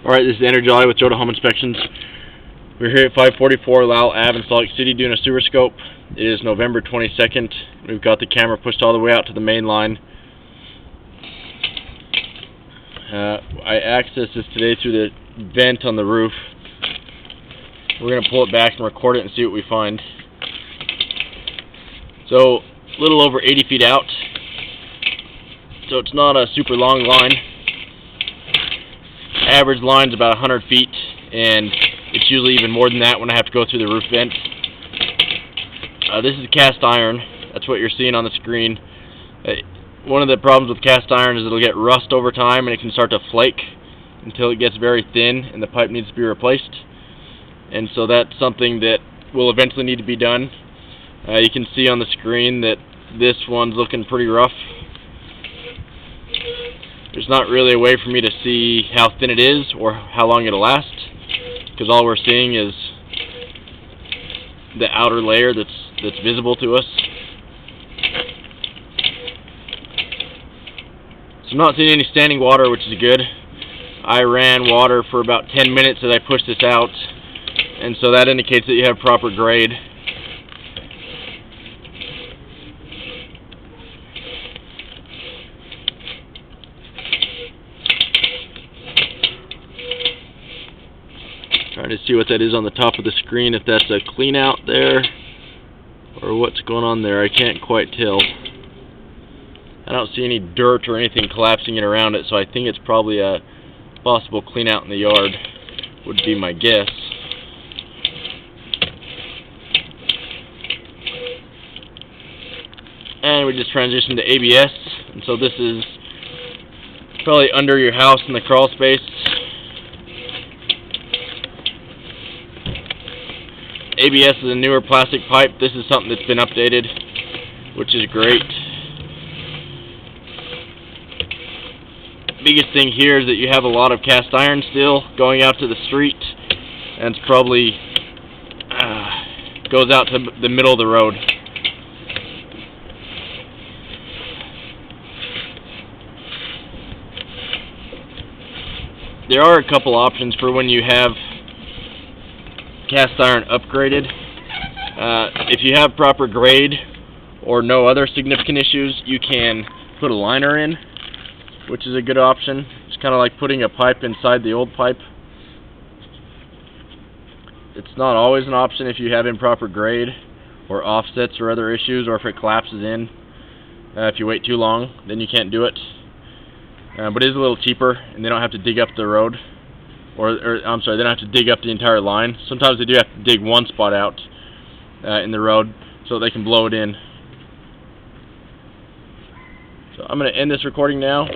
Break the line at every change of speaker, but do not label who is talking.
Alright, this is Andrew Jolly with Joda Home Inspections. We're here at 544 Lowell Ave in Salt Lake City doing a sewer scope. It is November 22nd. We've got the camera pushed all the way out to the main line. I accessed this today through the vent on the roof. We're going to pull it back and record it and see what we find. So, a little over 80 feet out. So it's not a super long line. Average line's about 100 feet, and it's usually even more than that when I have to go through the roof vent. This is cast iron. That's what you're seeing on the screen. One of the problems with cast iron is it'll get rust over time and it can start to flake until it gets very thin and the pipe needs to be replaced. And so that's something that will eventually need to be done. You can see on the screen that this one's looking pretty rough. There's not really a way for me to see how thin it is or how long it'll last, because all we're seeing is the outer layer that's visible to us. So I'm not seeing any standing water, which is good. I ran water for about 10 minutes as I pushed this out, and so that indicates that you have proper grade. Trying to see what that is on the top of the screen, if that's a clean out there or what's going on there. I can't quite tell. I don't see any dirt or anything collapsing it around it, so I think it's probably a possible clean out in the yard, would be my guess. And we just transitioned to ABS, and so this is probably under your house in the crawl space. ABS is a newer plastic pipe. This is something that's been updated, which is great. Biggest thing here is that you have a lot of cast iron still going out to the street, and it's probably goes out to the middle of the road. There are a couple options for when you have cast iron upgraded. If you have proper grade or no other significant issues, you can put a liner in, which is a good option. It's kind of like putting a pipe inside the old pipe. It's not always an option if you have improper grade or offsets or other issues, or if it collapses in. If you wait too long, then you can't do it. But it is a little cheaper, and they don't have to dig up the road. Or I'm sorry, they don't have to dig up the entire line. Sometimes they do have to dig one spot out in the road so they can blow it in. So I'm going to end this recording now.